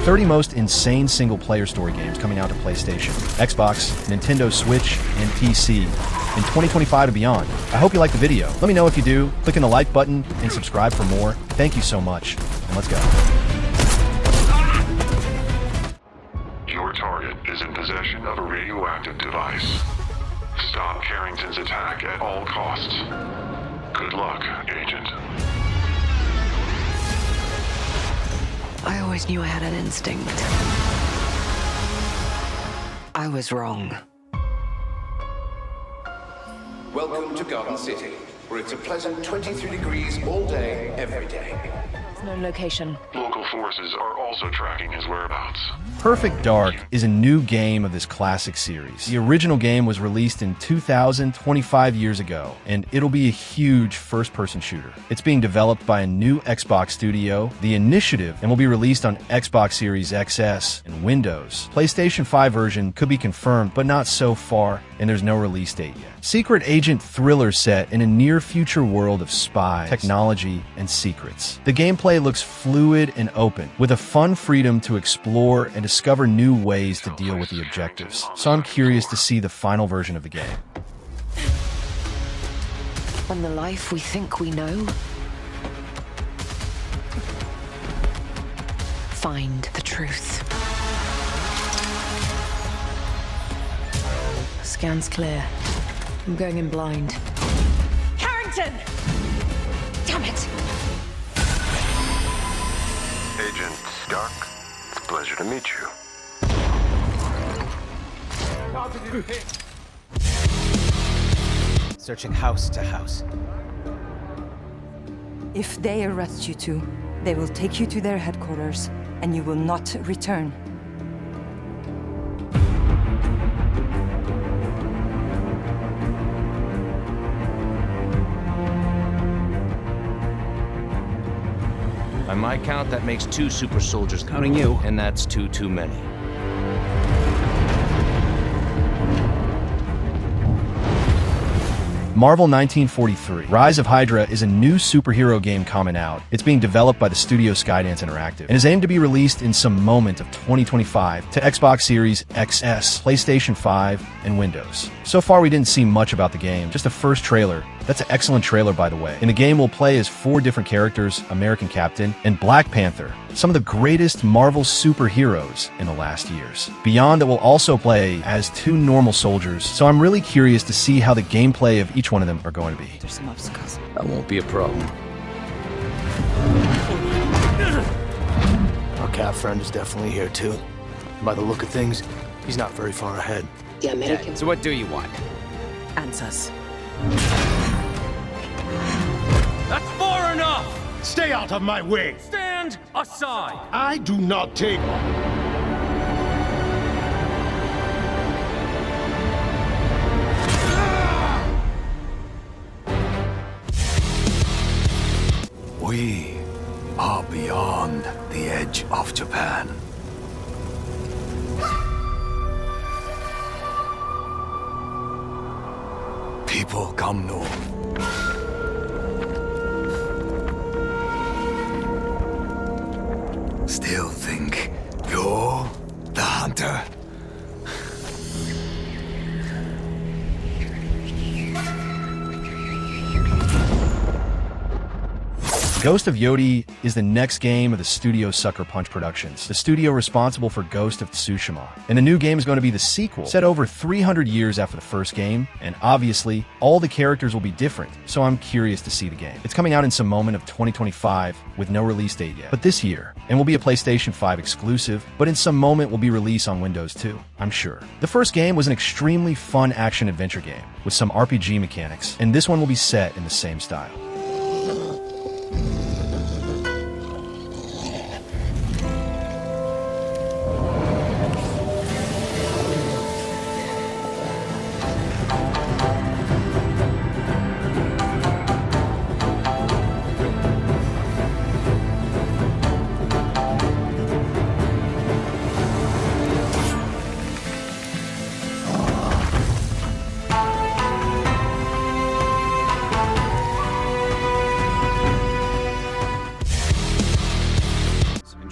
30 most insane single-player story games coming out to PlayStation, Xbox, Nintendo Switch, and PC in 2025 and beyond. I hope you liked the video. Let me know if you do. Click on the like button and subscribe for more. Thank you so much, and let's go. Your target is in possession of a radioactive device. Stop Carrington's attack at all costs. Good luck, Agent. I always knew I had an instinct. I was wrong. Welcome to Garden City, where it's a pleasant 23 degrees all day, every day. No location. Local forces are also tracking his whereabouts. Perfect Dark is a new game of this classic series. The original game was released in 2000, 25 years ago, and it'll be a huge first-person shooter. It's being developed by a new Xbox studio, The Initiative, and will be released on Xbox Series XS and Windows. PlayStation 5 version could be confirmed, but not so far, and there's no release date yet. Secret agent thriller set in a near-future world of spies, technology, and secrets. The gameplay looks fluid and open, with a fun freedom to explore and discover new ways to deal with the objectives. So I'm curious to see the final version of the game. On the life we think we know, find the truth. Scan's clear. I'm going in blind. Carrington! Damn it! Agent Stark, it's a pleasure to meet you. Searching house to house. If they arrest you two, they will take you to their headquarters, and you will not return. By my count, that makes 2 super soldiers. Counting you. And that's 2 too many. Marvel 1943, Rise of Hydra is a new superhero game coming out. It's being developed by the studio Skydance Interactive and is aimed to be released in some moment of 2025 to Xbox Series XS, PlayStation 5, and Windows. So far, we didn't see much about the game, just a first trailer. That's an excellent trailer, by the way. In the game, we'll play as 4 different characters, American Captain, and Black Panther, some of the greatest Marvel superheroes in the last years. Beyond that, we'll also play as 2 normal soldiers, so I'm really curious to see how the gameplay of each one of them are going to be. There's some obstacles. That won't be a problem. Our cat friend is definitely here too. By the look of things, he's not very far ahead. The American. So what do you want? Answers. That's far enough! Stay out of my way! Stand aside! I do not take... We are beyond the edge of Japan. People come north. Still think you're the hunter? Ghost of Yotei is the next game of the studio Sucker Punch Productions, the studio responsible for Ghost of Tsushima. And the new game is going to be the sequel, set over 300 years after the first game, and obviously, all the characters will be different, so I'm curious to see the game. It's coming out in some moment of 2025, with no release date yet, but this year, and will be a PlayStation 5 exclusive, but in some moment will be released on Windows too, I'm sure. The first game was an extremely fun action-adventure game, with some RPG mechanics, and this one will be set in the same style.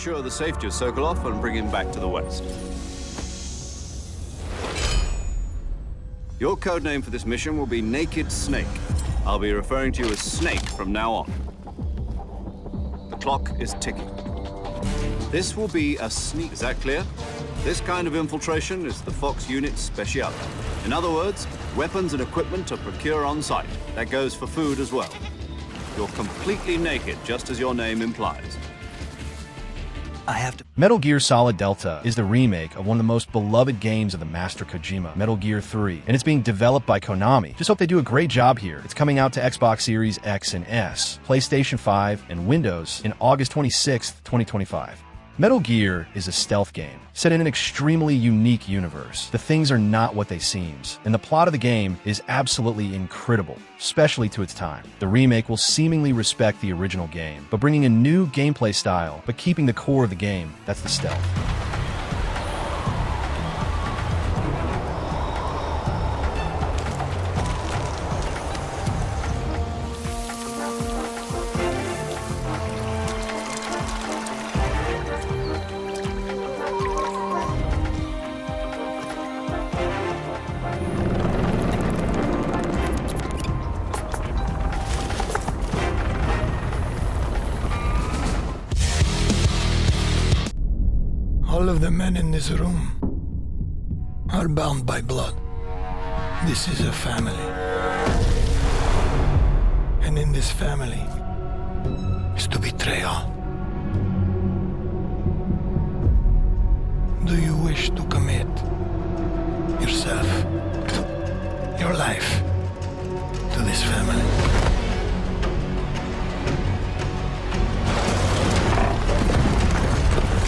ensure the Safe circle off and bring him back to the west. Your codename for this mission will be Naked Snake. I'll be referring to you as Snake from now on. The clock is ticking. This will be a sneak. Is that clear? This kind of infiltration is the Fox unit's speciality. In other words, weapons and equipment to procure on site. That goes for food as well. You're completely naked, just as your name implies. Metal Gear Solid Delta is the remake of one of the most beloved games of the master Kojima, Metal Gear 3, and it's being developed by Konami. Just hope they do a great job here. It's coming out to Xbox Series X and S, PlayStation 5, and Windows in August 26, 2025. Metal Gear is a stealth game, set in an extremely unique universe. The things are not what they seem, and the plot of the game is absolutely incredible, especially to its time. The remake will seemingly respect the original game, but bringing a new gameplay style, but keeping the core of the game, that's the stealth. All of the men in this room are bound by blood. This is a family. And in this family is to betrayal. Do you wish to commit yourself, your life, to this family?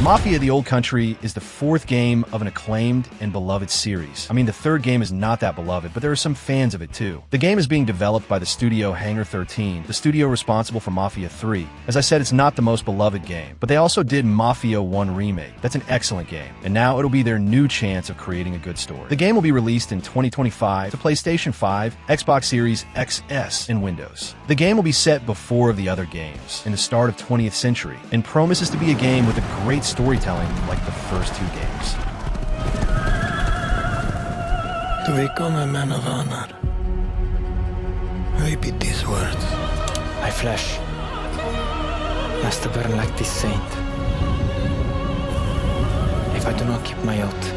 Mafia the Old Country is the fourth game of an acclaimed and beloved series. I mean, the third game is not that beloved, but there are some fans of it too. The game is being developed by the studio Hangar 13, the studio responsible for Mafia 3. As I said, it's not the most beloved game, but they also did Mafia 1 Remake. That's an excellent game, and now it'll be their new chance of creating a good story. The game will be released in 2025 to PlayStation 5, Xbox Series XS, and Windows. The game will be set before the other games, in the start of 20th century, and promises to be a game with a great storytelling like the first two games. To become a man of honor, repeat these words. My flesh has to burn like this saint. If I do not keep my oath.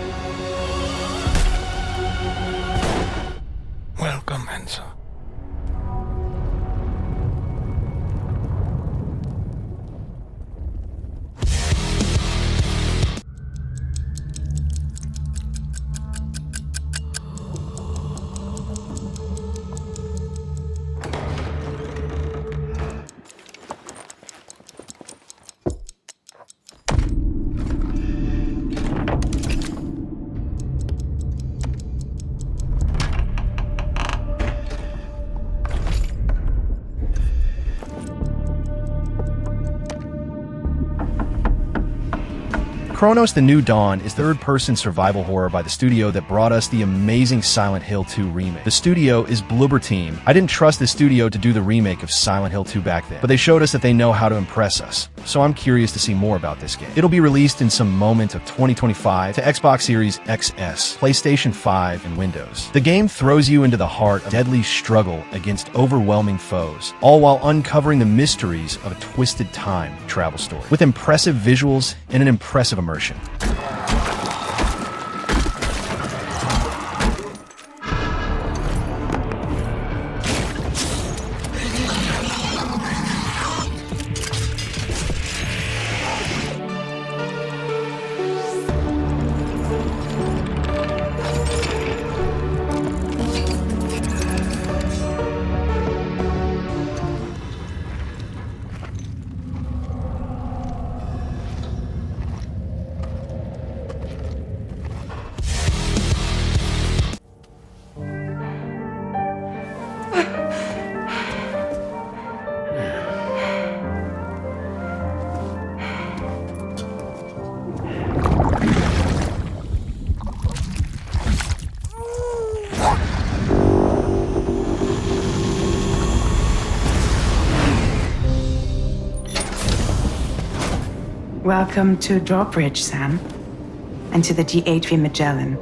Welcome, Enzo. Cronos the New Dawn is third-person survival horror by the studio that brought us the amazing Silent Hill 2 remake. The studio is Bloober Team. I didn't trust the studio to do the remake of Silent Hill 2 back then, but they showed us that they know how to impress us. So I'm curious to see more about this game. It'll be released in some moment of 2025 to Xbox Series XS, PlayStation 5, and Windows. The game throws you into the heart of a deadly struggle against overwhelming foes, all while uncovering the mysteries of a twisted time travel story, with impressive visuals and an impressive immersion. Welcome to Drawbridge, Sam. And to the GHV Magellan,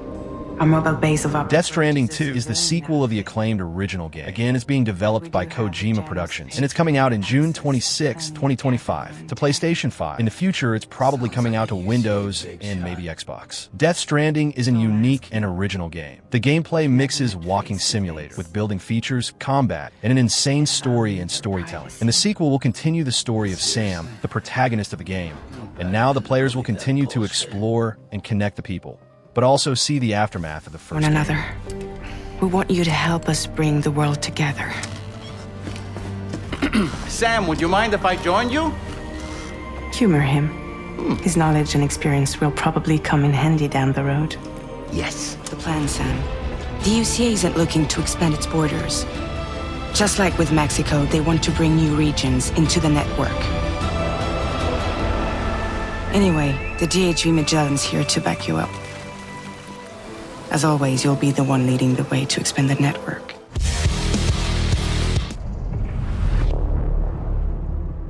our mobile base of operations. Death Stranding 2 is the sequel of the acclaimed original game. Again, it's being developed by Kojima Productions, and it's coming out in June 26, 2025, to PlayStation 5. In the future, it's probably coming out to Windows and maybe Xbox. Death Stranding is a unique and original game. The gameplay mixes walking simulator with building features, combat, and an insane story and storytelling. And the sequel will continue the story of Sam, the protagonist of the game, and now the players will continue to explore and connect the people, but also see the aftermath of the first One another. game. We want you to help us bring the world together. Sam, would you mind if I joined you? Humor him. His knowledge and experience will probably come in handy down the road. Yes. The plan, Sam. The UCA isn't looking to expand its borders. Just like with Mexico, they want to bring new regions into the network. Anyway, the GHV Magellan's here to back you up. As always, you'll be the one leading the way to expand the network.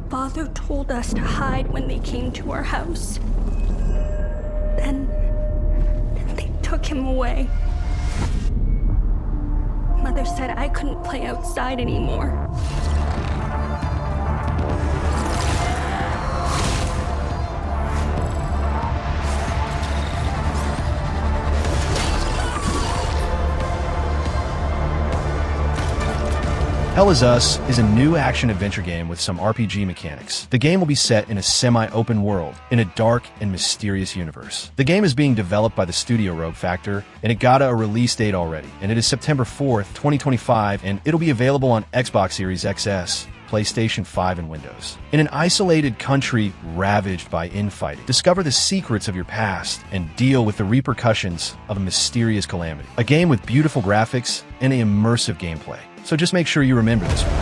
Father told us to hide when they came to our house. Then they took him away. Mother said I couldn't play outside anymore. Hell Is Us is a new action-adventure game with some RPG mechanics. The game will be set in a semi-open world, in a dark and mysterious universe. The game is being developed by the studio Rogue Factor, and it got a release date already, and it is September 4th, 2025, and it'll be available on Xbox Series XS, PlayStation 5, and Windows. In an isolated country ravaged by infighting, discover the secrets of your past and deal with the repercussions of a mysterious calamity. A game with beautiful graphics and an immersive gameplay. So just make sure you remember this one.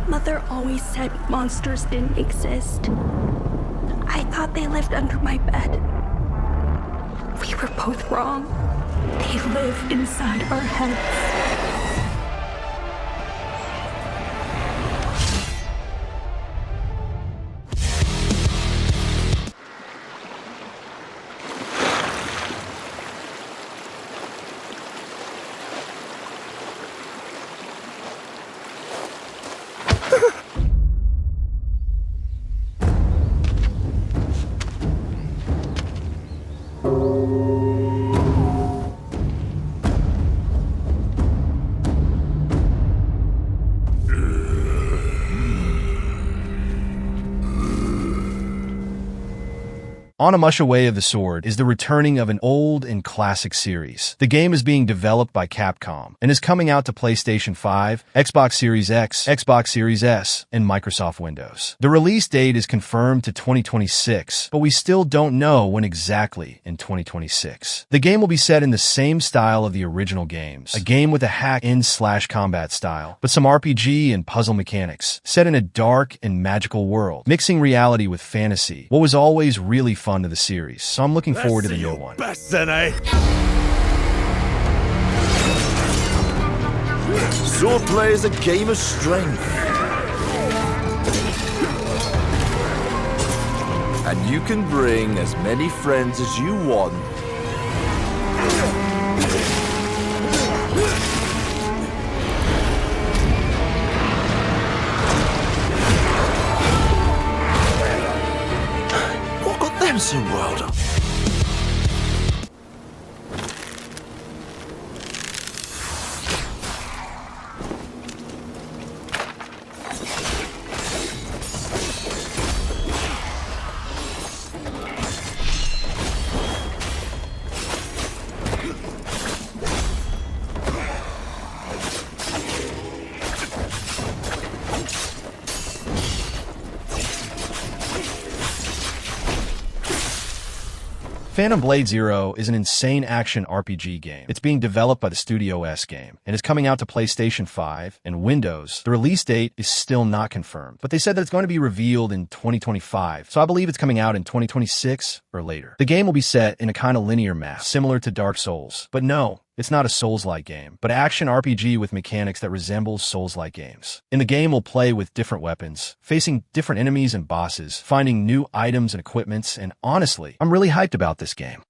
Mother always said monsters didn't exist. I thought they lived under my bed. We were both wrong. They live inside our heads. Onimusha Way of the Sword is the returning of an old and classic series. The game is being developed by Capcom and is coming out to PlayStation 5, Xbox Series X, Xbox Series S, and Microsoft Windows. The release date is confirmed to 2026, but we still don't know when exactly in 2026. The game will be set in the same style of the original games, a game with a hack-and-slash-combat style, but some RPG and puzzle mechanics, set in a dark and magical world, mixing reality with fantasy. What was always really fun to the series, so I'm looking forward to the new one. Best then, eh? Swordplay is a game of strength. And you can bring as many friends as you want. What got them so riled up? Phantom Blade Zero is an insane action RPG game. It's being developed by the Studio S game and is coming out to PlayStation 5 and Windows. The release date is still not confirmed, but they said that it's going to be revealed in 2025, so I believe it's coming out in 2026 or later. The game will be set in a kind of linear map, similar to Dark Souls, but no, it's not a Souls-like game, but action RPG with mechanics that resembles Souls-like games. In the game, we'll play with different weapons, facing different enemies and bosses, finding new items and equipments, and honestly, I'm really hyped about this game.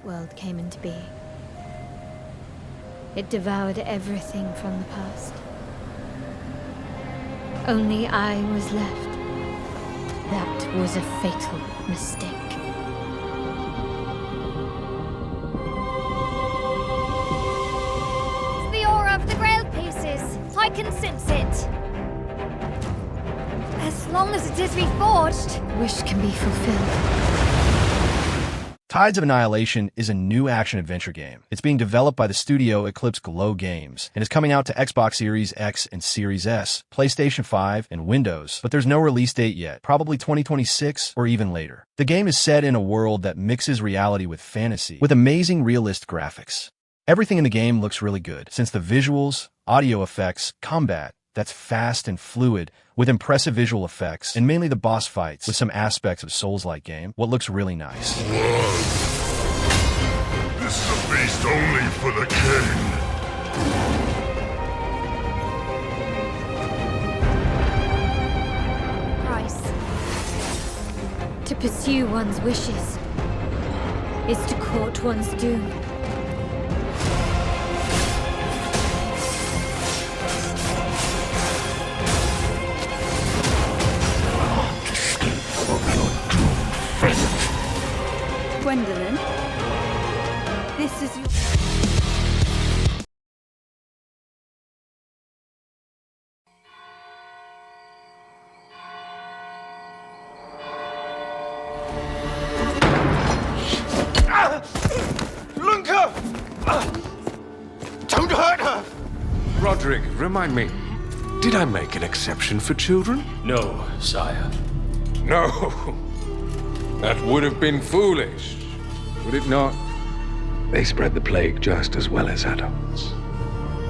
World came into being. It devoured everything from the past. Only I was left. That was a fatal mistake. It's the aura of the Grail pieces. I can sense it. As long as it is reforged. Wish can be fulfilled. Tides of Annihilation is a new action-adventure game. It's being developed by the studio Eclipse Glow Games and is coming out to Xbox Series X and Series S, PlayStation 5, and Windows, but there's no release date yet, probably 2026 or even later. The game is set in a world that mixes reality with fantasy, with amazing realist graphics. Everything in the game looks really good, since the visuals, audio effects, combat, that's fast and fluid, with impressive visual effects, and mainly the boss fights, with some aspects of Souls-like game, what looks really nice. This is a feast only for the king. Price. To pursue one's wishes is to court one's doom. Gwendolyn, this is your... Lunka! Don't hurt her! Roderick, remind me, did I make an exception for children? No, sire. No. That would have been foolish, would it not? They spread the plague just as well as adults.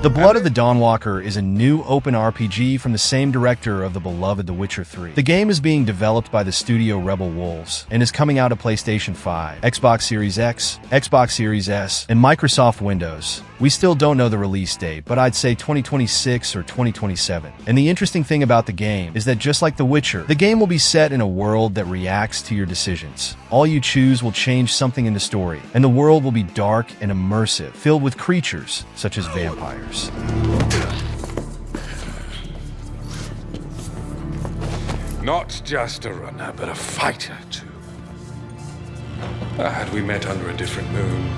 The Blood of the Dawnwalker is a new open RPG from the same director of the beloved The Witcher 3. The game is being developed by the studio Rebel Wolves and is coming out to PlayStation 5, Xbox Series X, Xbox Series S, and Microsoft Windows. We still don't know the release date, but I'd say 2026 or 2027. And the interesting thing about the game is that just like The Witcher, the game will be set in a world that reacts to your decisions. All you choose will change something in the story, and the world will be dark and immersive, filled with creatures such as vampires. Not just a runner, but a fighter, too. Had we met under a different moon,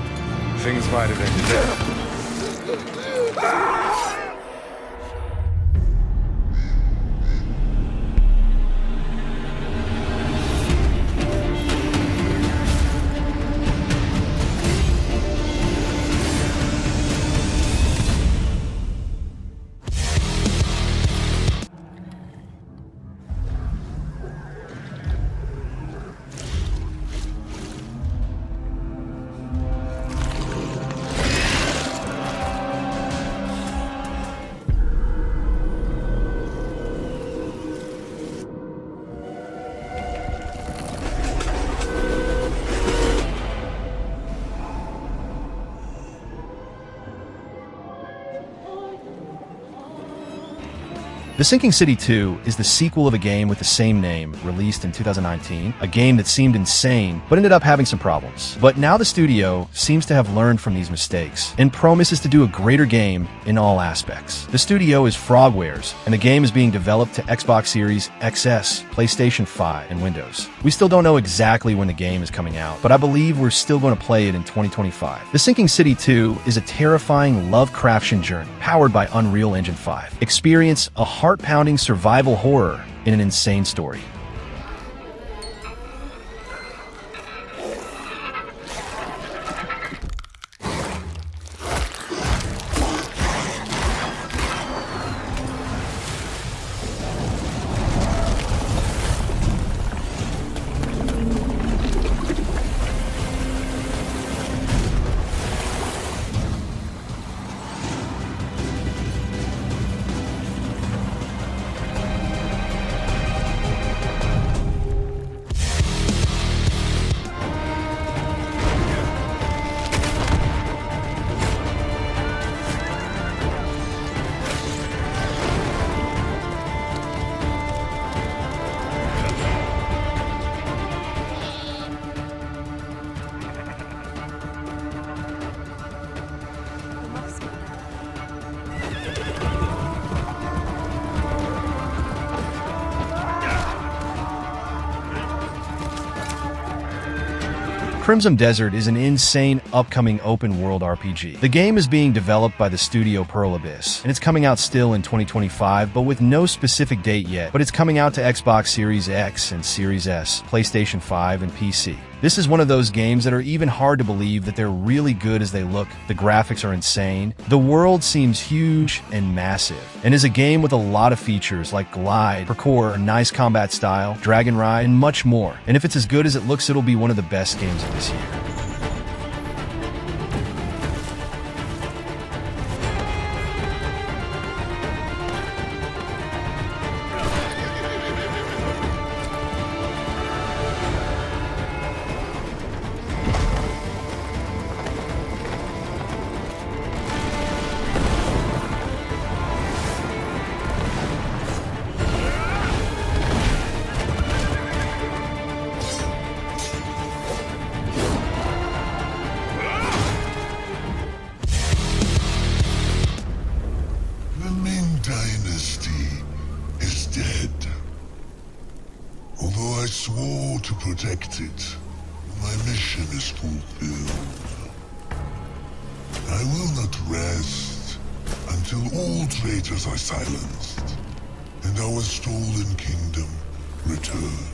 things might have ended there. The Sinking City 2 is the sequel of a game with the same name, released in 2019, a game that seemed insane, but ended up having some problems. But now the studio seems to have learned from these mistakes, and promises to do a greater game in all aspects. The studio is Frogwares, and the game is being developed to Xbox Series XS, PlayStation 5, and Windows. We still don't know exactly when the game is coming out, but I believe we're still going to play it in 2025. The Sinking City 2 is a terrifying Lovecraftian journey, powered by Unreal Engine 5. Experience a heart-pounding survival horror in an insane story. Crimson Desert is an insane, upcoming open-world RPG. The game is being developed by the studio Pearl Abyss, and it's coming out still in 2025, but with no specific date yet. But it's coming out to Xbox Series X and Series S, PlayStation 5, and PC. This is one of those games that are even hard to believe that they're really good as they look. The graphics are insane. The world seems huge and massive, and is a game with a lot of features like glide, parkour, a nice combat style, dragon ride, and much more. And if it's as good as it looks, it'll be one of the best games of this year. Protect it. My mission is fulfilled. I will not rest until all traitors are silenced and our stolen kingdom returned.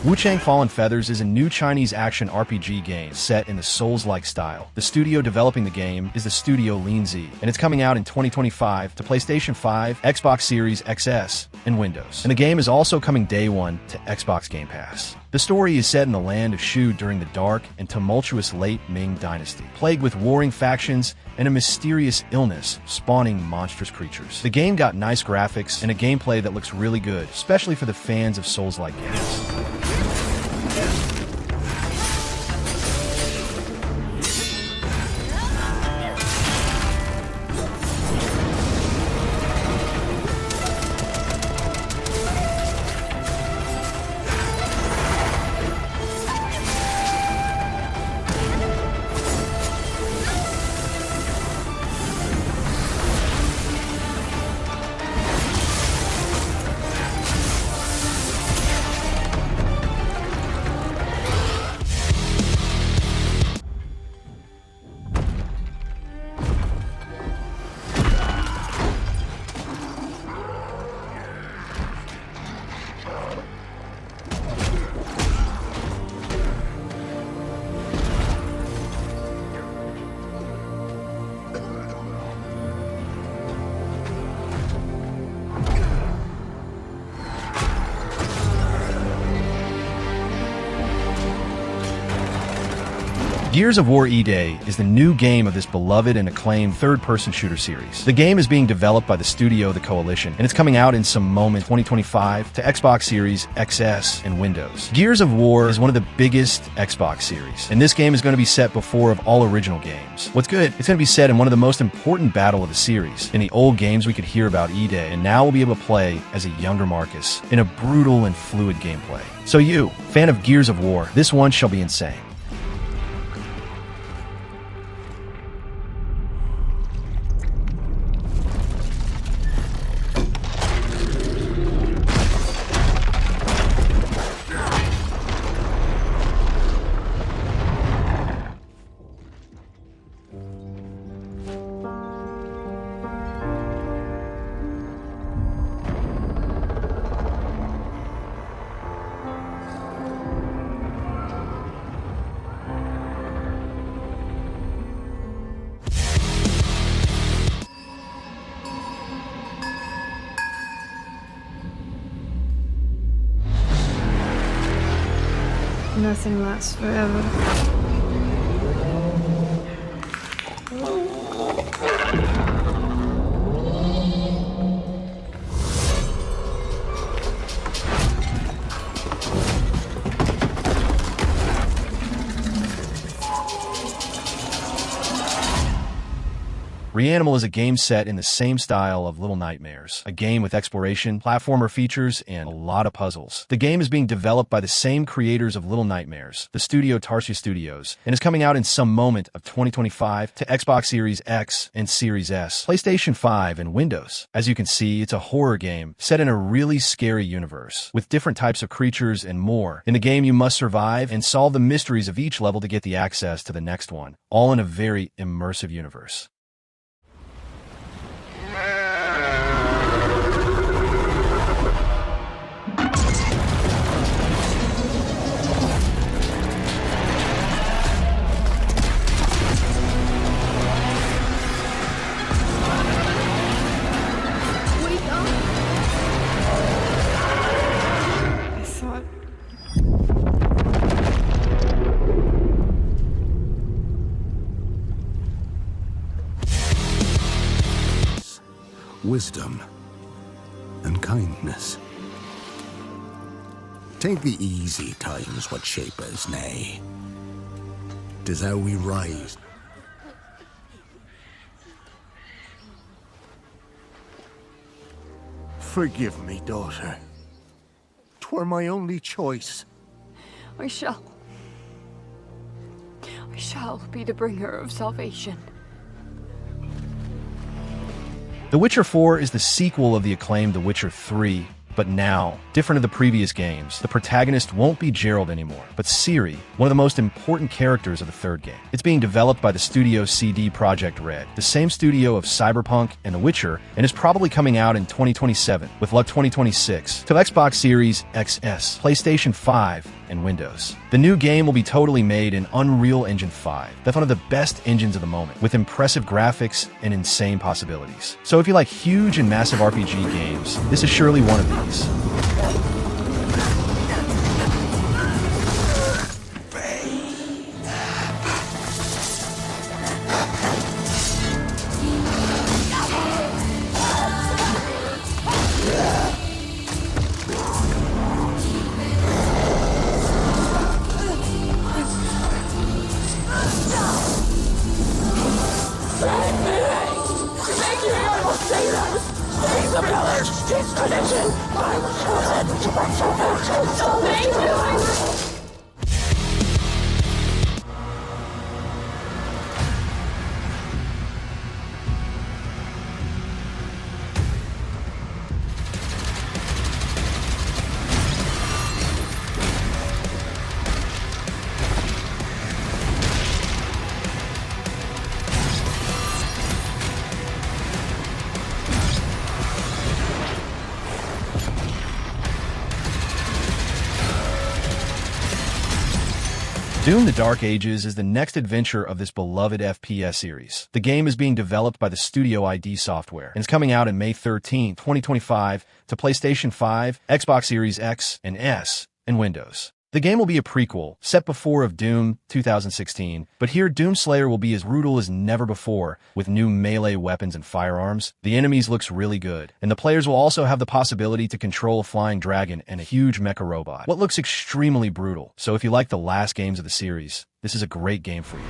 Wuchang Fallen Feathers is a new Chinese action RPG game set in the Souls-like style. The studio developing the game is the studio Mindseye, and it's coming out in 2025 to PlayStation 5, Xbox Series XS, and Windows. And the game is also coming day one to Xbox Game Pass. The story is set in the land of Shu during the dark and tumultuous late Ming Dynasty, plagued with warring factions and a mysterious illness spawning monstrous creatures. The game got nice graphics and a gameplay that looks really good, especially for the fans of Souls-like games. Gears of War Yotei is the new game of this beloved and acclaimed third-person shooter series. The game is being developed by the studio The Coalition, and it's coming out in some moment 2025 to Xbox Series XS and Windows. Gears of War is one of the biggest Xbox series, and this game is going to be set before of all original games. What's good? It's going to be set in one of the most important battles of the series. In the old games we could hear about Yotei, and now we'll be able to play as a younger Marcus in a brutal and fluid gameplay. So you, fan of Gears of War, this one shall be insane. Nothing lasts forever. Reanimal is a game set in the same style of Little Nightmares, a game with exploration, platformer features, and a lot of puzzles. The game is being developed by the same creators of Little Nightmares, the studio Tarsia Studios, and is coming out in some moment of 2025 to Xbox Series X and Series S, PlayStation 5, and Windows. As you can see, it's a horror game set in a really scary universe, with different types of creatures and more. In the game, you must survive and solve the mysteries of each level to get the access to the next one, all in a very immersive universe. Wisdom and kindness. Take the easy times what shape us, nay. 'Tis how we rise. Forgive me, daughter. 'Twere my only choice. I shall be the bringer of salvation. The Witcher 4 is the sequel of the acclaimed The Witcher 3, but now, different of the previous games, the protagonist won't be Geralt anymore, but Ciri, one of the most important characters of the third game. It's being developed by the studio CD Projekt Red, the same studio of Cyberpunk and The Witcher, and is probably coming out in 2027, with luck 2026, to Xbox Series XS, PlayStation 5, and Windows. The new game will be totally made in Unreal Engine 5. That's one of the best engines of the moment, with impressive graphics and insane possibilities. So if you like huge and massive RPG games, this is surely one of these. Doom: The Dark Ages is the next adventure of this beloved FPS series. The game is being developed by the studio ID Software and is coming out on May 13, 2025 to PlayStation 5, Xbox Series X and S, and Windows. The game will be a prequel, set before of Doom 2016, but here Doomslayer will be as brutal as never before, with new melee weapons and firearms. The enemies looks really good, and the players will also have the possibility to control a flying dragon and a huge mecha robot. What looks extremely brutal, so if you like the last games of the series, this is a great game for you.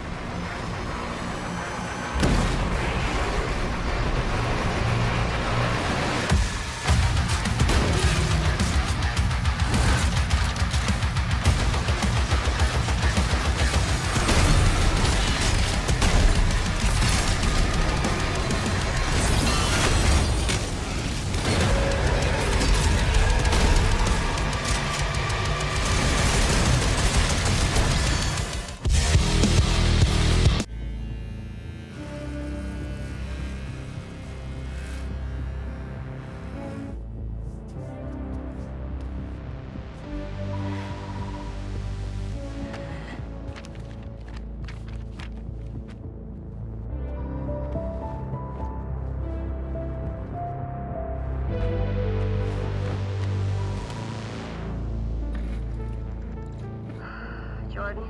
Jordan,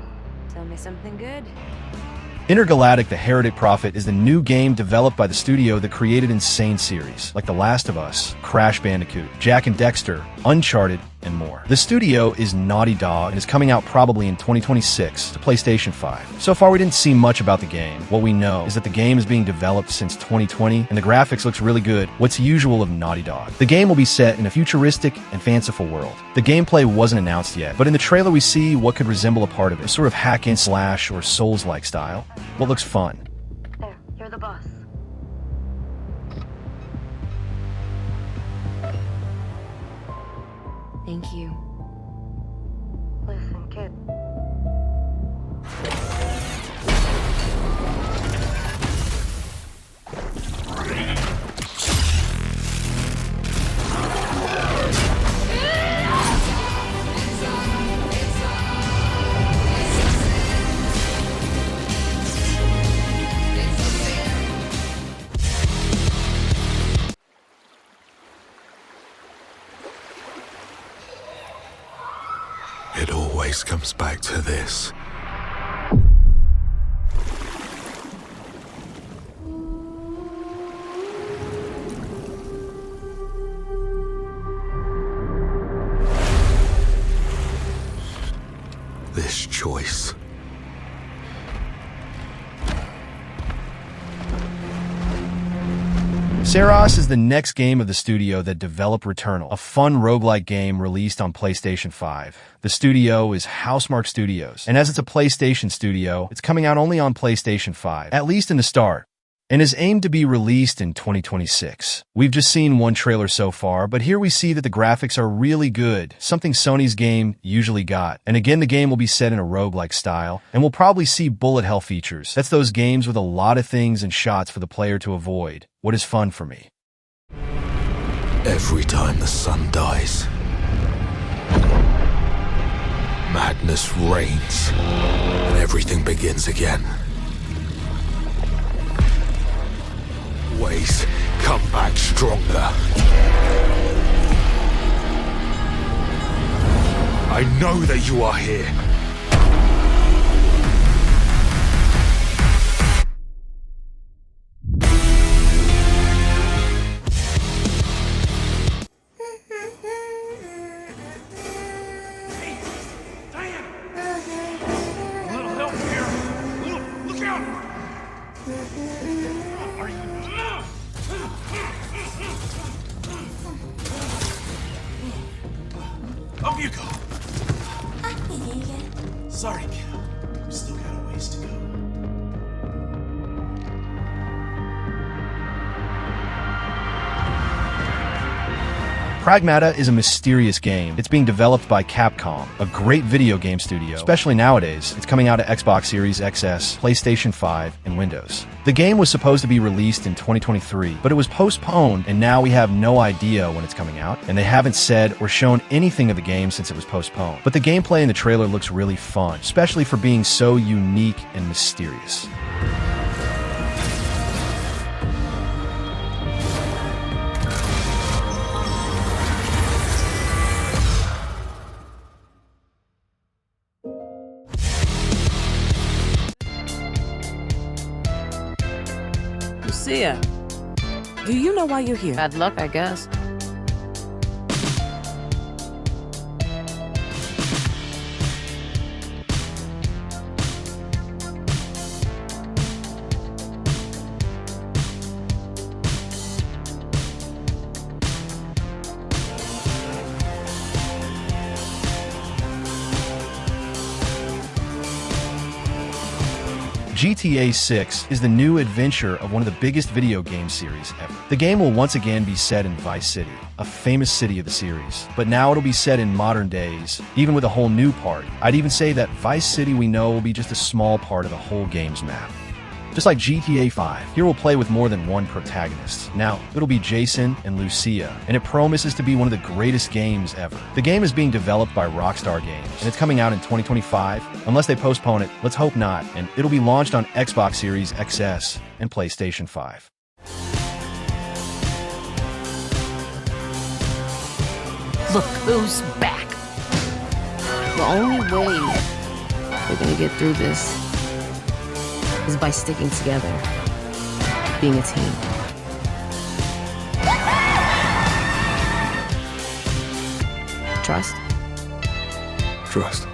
tell me something good. Intergalatic, the Heretic Prophet is the new game developed by the studio that created insane series, like The Last of Us, Crash Bandicoot, Jak and Daxter, Uncharted, and more. The studio is Naughty Dog and is coming out probably in 2026 to PlayStation 5. So far we didn't see much about the game. What we know is that the game is being developed since 2020 and the graphics looks really good, what's usual of Naughty Dog. The game will be set in a futuristic and fanciful world. The gameplay wasn't announced yet, but in the trailer we see what could resemble a part of it, a sort of hack and slash or Souls-like style. What looks fun? There, you're the boss. Thank you. Listen, kid. It always comes back to this. This choice. Saros is the next game of the studio that developed Returnal, a fun roguelike game released on PlayStation 5. The studio is Housemarque Studios, and as it's a PlayStation studio, it's coming out only on PlayStation 5, at least in the start, and is aimed to be released in 2026. We've just seen one trailer so far, but here we see that the graphics are really good, something Sony's game usually got. And again, the game will be set in a roguelike style, and we'll probably see bullet hell features. That's those games with a lot of things and shots for the player to avoid. What is fun for me? Every time the sun dies, madness reigns, and everything begins again. Ways come back stronger. I know that you are here. Up you go. Sorry, kiddo. We've still got a ways to go. Pragmata is a mysterious game. It's being developed by Capcom, a great video game studio, especially nowadays. It's coming out at Xbox Series XS, PlayStation 5, and Windows. The game was supposed to be released in 2023, but it was postponed, and now we have no idea when it's coming out, and they haven't said or shown anything of the game since it was postponed. But the gameplay in the trailer looks really fun, especially for being so unique and mysterious. Lucia, do you know why you're here? Bad luck, I guess. GTA 6 is the new adventure of one of the biggest video game series ever. The game will once again be set in Vice City, a famous city of the series, but now it'll be set in modern days, even with a whole new part. I'd even say that Vice City we know will be just a small part of the whole game's map. Just like GTA 5, here we'll play with more than one protagonist. Now, it'll be Jason and Lucia, and it promises to be one of the greatest games ever. The game is being developed by Rockstar Games, and it's coming out in 2025. Unless they postpone it, let's hope not, and it'll be launched on Xbox Series XS and PlayStation 5. Look who's back. The only way we're gonna get through this is by sticking together, being a team. Trust? Trust.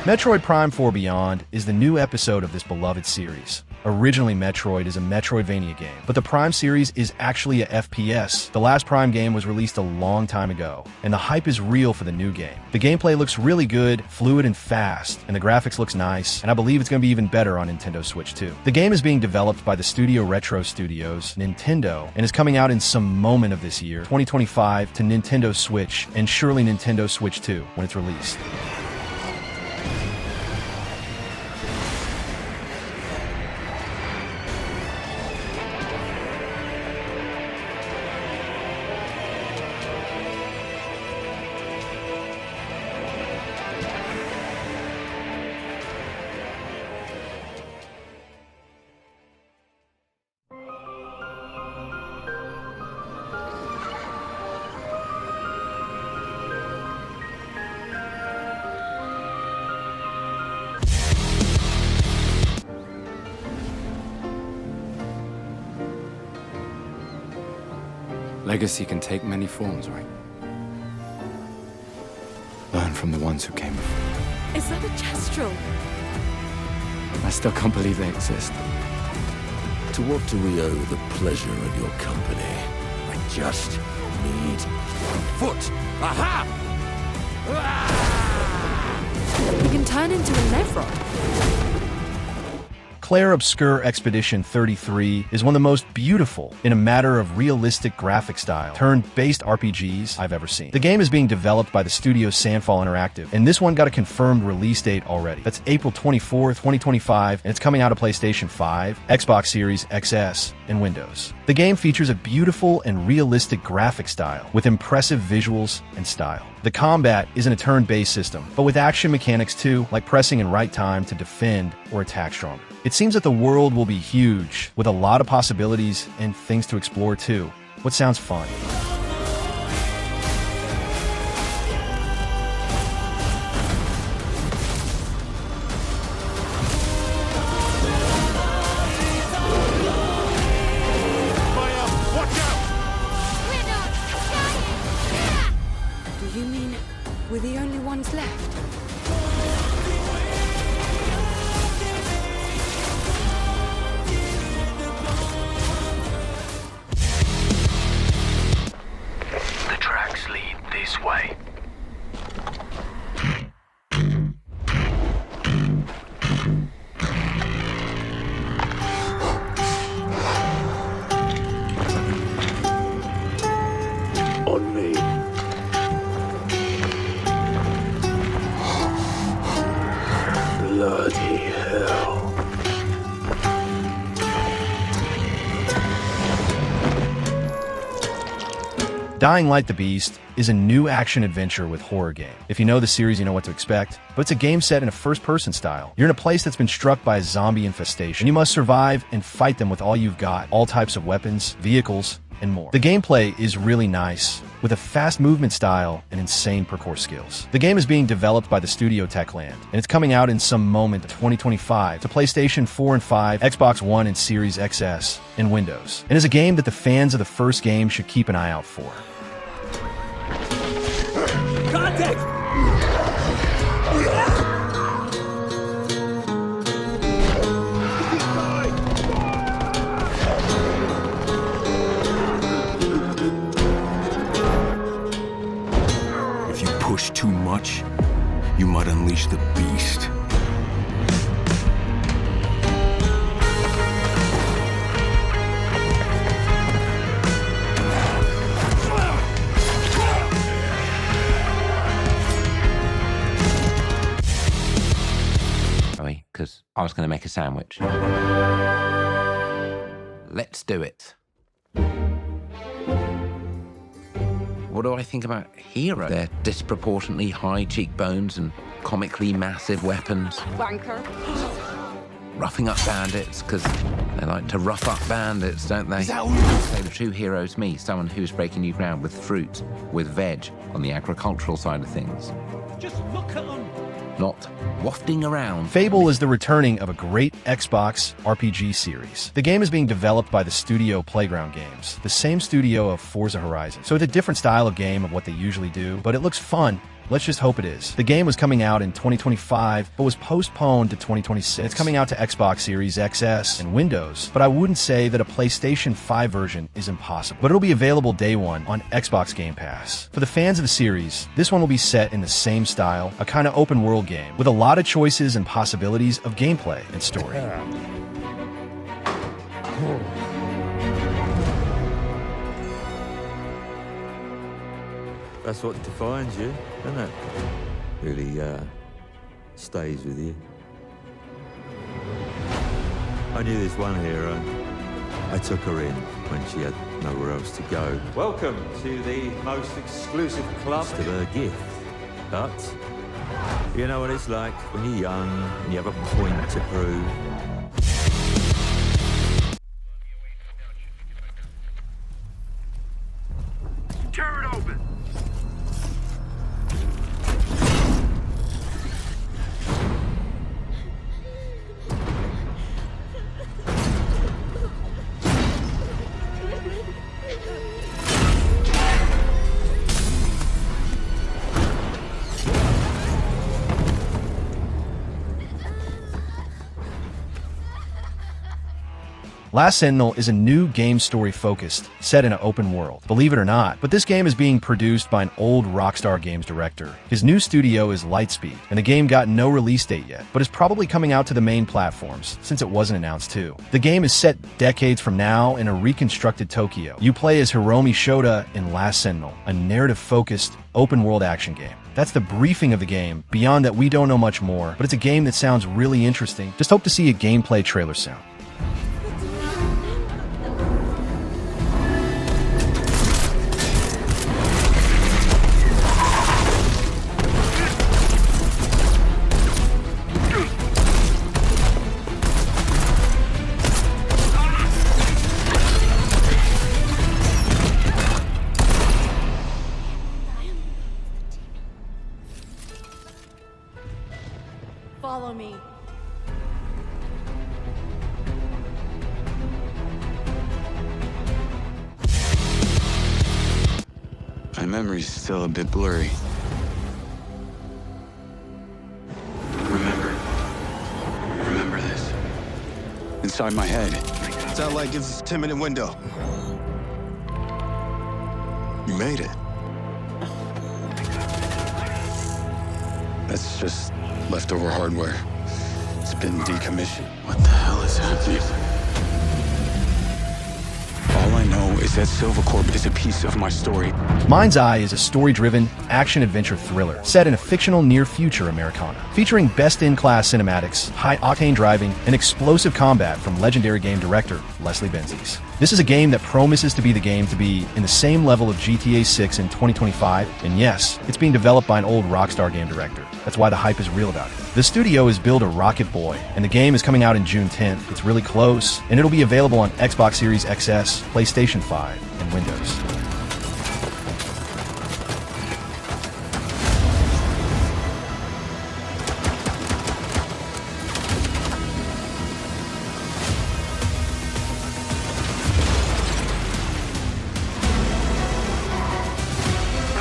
Metroid Prime 4 Beyond is the new episode of this beloved series. Originally, Metroid is a Metroidvania game, but the Prime series is actually a FPS. The last Prime game was released a long time ago, and the hype is real for the new game. The gameplay looks really good, fluid and fast, and the graphics looks nice, and I believe it's going to be even better on Nintendo Switch 2. The game is being developed by the studio Retro Studios, Nintendo, and is coming out in some moment of this year, 2025, to Nintendo Switch, and surely Nintendo Switch 2 when it's released. Legacy can take many forms, right? Learn from the ones who came before. Is that a Kestrel? I still can't believe they exist. To what do we owe the pleasure of your company? I just need one foot. Aha! You can turn into a Nevron. Claire Obscure Expedition 33 is one of the most beautiful, in a matter of realistic graphic style, turn-based RPGs I've ever seen. The game is being developed by the studio Sandfall Interactive, and this one got a confirmed release date already. That's April 24th, 2025, and it's coming out of PlayStation 5, Xbox Series XS, and Windows. The game features a beautiful and realistic graphic style, with impressive visuals and style. The combat isn't a turn-based system, but with action mechanics too, like pressing in right time to defend or attack stronger. It seems that the world will be huge, with a lot of possibilities and things to explore too. What sounds fun? Do you mean we're the only ones left? Dying Light the Beast is a new action-adventure with horror game. If you know the series, you know what to expect, but it's a game set in a first-person style. You're in a place that's been struck by a zombie infestation, and you must survive and fight them with all you've got, all types of weapons, vehicles, and more. The gameplay is really nice, with a fast movement style and insane parkour skills. The game is being developed by the studio Techland, and it's coming out in some moment of 2025 to PlayStation 4 and 5, Xbox One and Series XS, and Windows, and is a game that the fans of the first game should keep an eye out for. Contact! If you push too much, you might unleash the beast. Because I was going to make a sandwich. Let's do it. What do I think about Hero? Their disproportionately high cheekbones and comically massive weapons. Wanker. Roughing up bandits, because they like to rough up bandits, don't they? So the true hero's me, someone who's breaking new ground with fruit, with veg, on the agricultural side of things. Just look at them. Not wafting around. Fable is the returning of a great Xbox RPG series. The game is being developed by the studio Playground Games, the same studio of Forza Horizon. So it's a different style of game of what they usually do, but it looks fun. Let's just hope it is. The game was coming out in 2025, but was postponed to 2026. It's coming out to Xbox Series XS and Windows, but I wouldn't say that a PlayStation 5 version is impossible. But it'll be available day one on Xbox Game Pass. For the fans of the series, this one will be set in the same style, a kind of open world game, with a lot of choices and possibilities of gameplay and story. That's what defines you, isn't it? Really, stays with you. I knew this one hero. I took her in when she had nowhere else to go. Welcome to the most exclusive club. It's to her gift. But you know what it's like when you're young and you have a point to prove. Tear it open! Last Sentinel is a new game story focused, set in an open world. Believe it or not, but this game is being produced by an old Rockstar Games director. His new studio is Lightspeed, and the game got no release date yet, but is probably coming out to the main platforms, since it wasn't announced too. The game is set decades from now in a reconstructed Tokyo. You play as Hiromi Shota in Last Sentinel, a narrative-focused, open-world action game. That's the briefing of the game. Beyond that, we don't know much more, but it's a game that sounds really interesting. Just hope to see a gameplay trailer soon. Follow me. My memory's still a bit blurry. Remember this. Inside my head. Satellite gives us a 10-minute window. You made it. That's just leftover hardware. It's been decommissioned. What the hell is happening? All I know is said Silvercorp is a piece of my story. Mindseye is a story-driven, action-adventure thriller set in a fictional near-future Americana, featuring best-in-class cinematics, high-octane driving, and explosive combat from legendary game director Leslie Benzies. This is a game that promises to be the game to be in the same level of GTA 6 in 2025, and yes, it's being developed by an old Rockstar game director. That's why the hype is real about it. The studio is built a Rocket Boy, and the game is coming out in June 10th. It's really close, and it'll be available on Xbox Series XS, PlayStation 5, and Windows.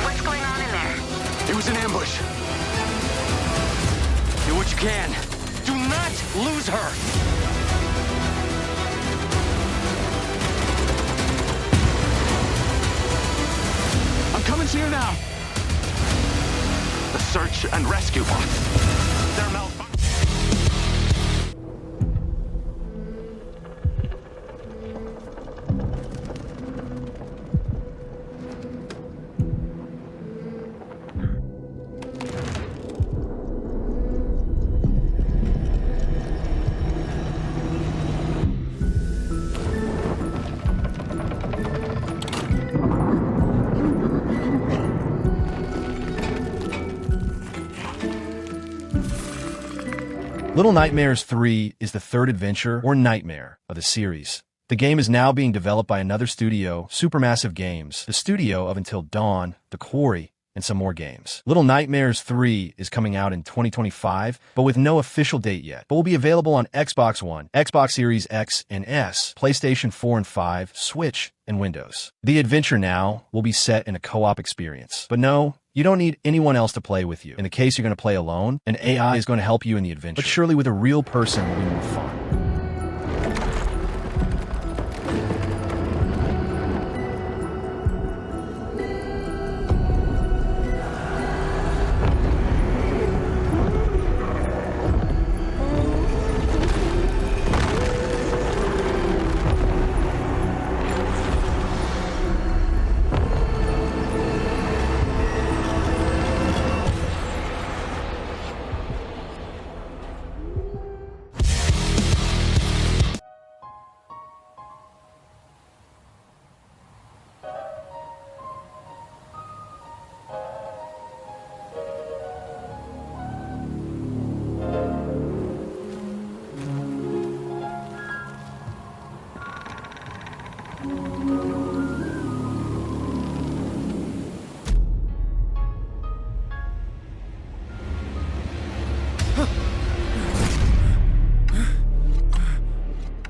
What's going on in there? It was an ambush. Do what you can. Do not lose her! I'm coming to you now. The search and rescue bots. They're malfunctioning. Little Nightmares 3 is the third adventure, or nightmare, of the series. The game is now being developed by another studio, Supermassive Games, the studio of Until Dawn, The Quarry, and some more games. Little Nightmares 3 is coming out in 2025, but with no official date yet, but will be available on Xbox One, Xbox Series X and S, PlayStation 4 and 5, Switch, and Windows. The adventure now will be set in a co-op experience. But no, you don't need anyone else to play with you. In the case you're going to play alone, an AI is going to help you in the adventure, but surely with a real person will be more fun.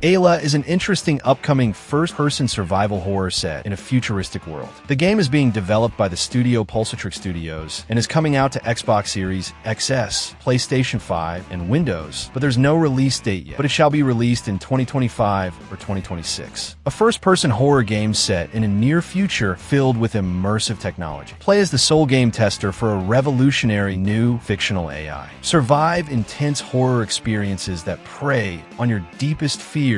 Ayla is an interesting upcoming first-person survival horror set in a futuristic world. The game is being developed by the studio Pulsatrix Studios and is coming out to Xbox Series XS, PlayStation 5, and Windows, but there's no release date yet, but it shall be released in 2025 or 2026. A first-person horror game set in a near future filled with immersive technology. Play as the sole game tester for a revolutionary new fictional AI. Survive intense horror experiences that prey on your deepest fears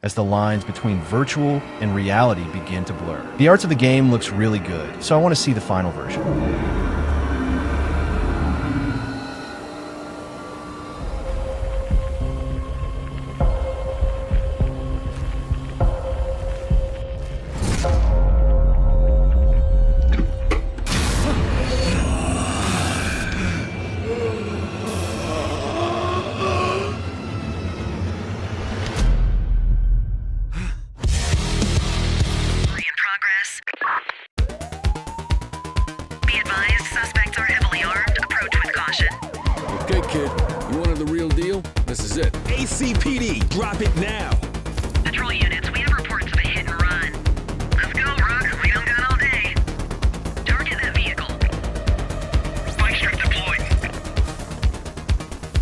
as the lines between virtual and reality begin to blur. The art of the game looks really good, so I want to see the final version. ACPD, drop it now. Patrol units, we have reports of a hit and run. Let's go, Rook. We don't got all day. Target that vehicle. Spike strip deployed.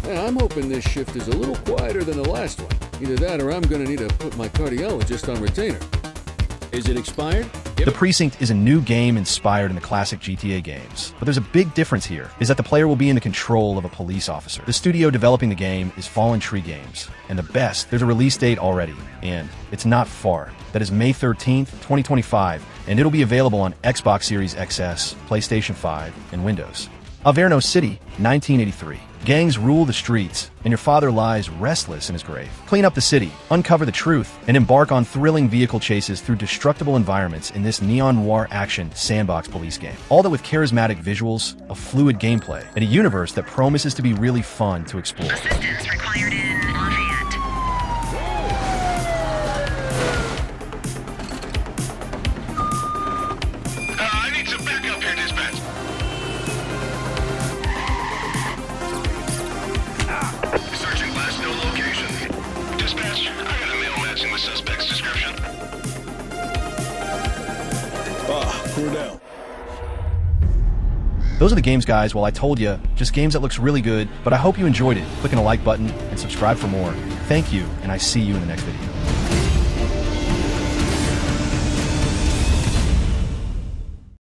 Yeah, I'm hoping this shift is a little quieter than the last one. Either that or I'm gonna need to put my cardiologist on retainer. Is it expired? The Precinct is a new game inspired in the classic GTA games. But there's a big difference here, is that the player will be in the control of a police officer. The studio developing the game is Fallen Tree Games. And the best, there's a release date already, and it's not far. That is May 13th, 2025, and it'll be available on Xbox Series XS, PlayStation 5, and Windows. Averno City, 1983. Gangs rule the streets, and your father lies restless in his grave. Clean up the city, uncover the truth, and embark on thrilling vehicle chases through destructible environments in this neon-noir action sandbox police game. All that with charismatic visuals, a fluid gameplay, and a universe that promises to be really fun to explore. Assistance required in Lafayette. I need some backup here, dispatch. Searching last known location. Dispatch, I got a mail matching the suspect's description. Cordell. Those are the games, guys. Well, I told you, just games that looks really good, but I hope you enjoyed it. Clicking a like button and subscribe for more. Thank you, and I see you in the next video.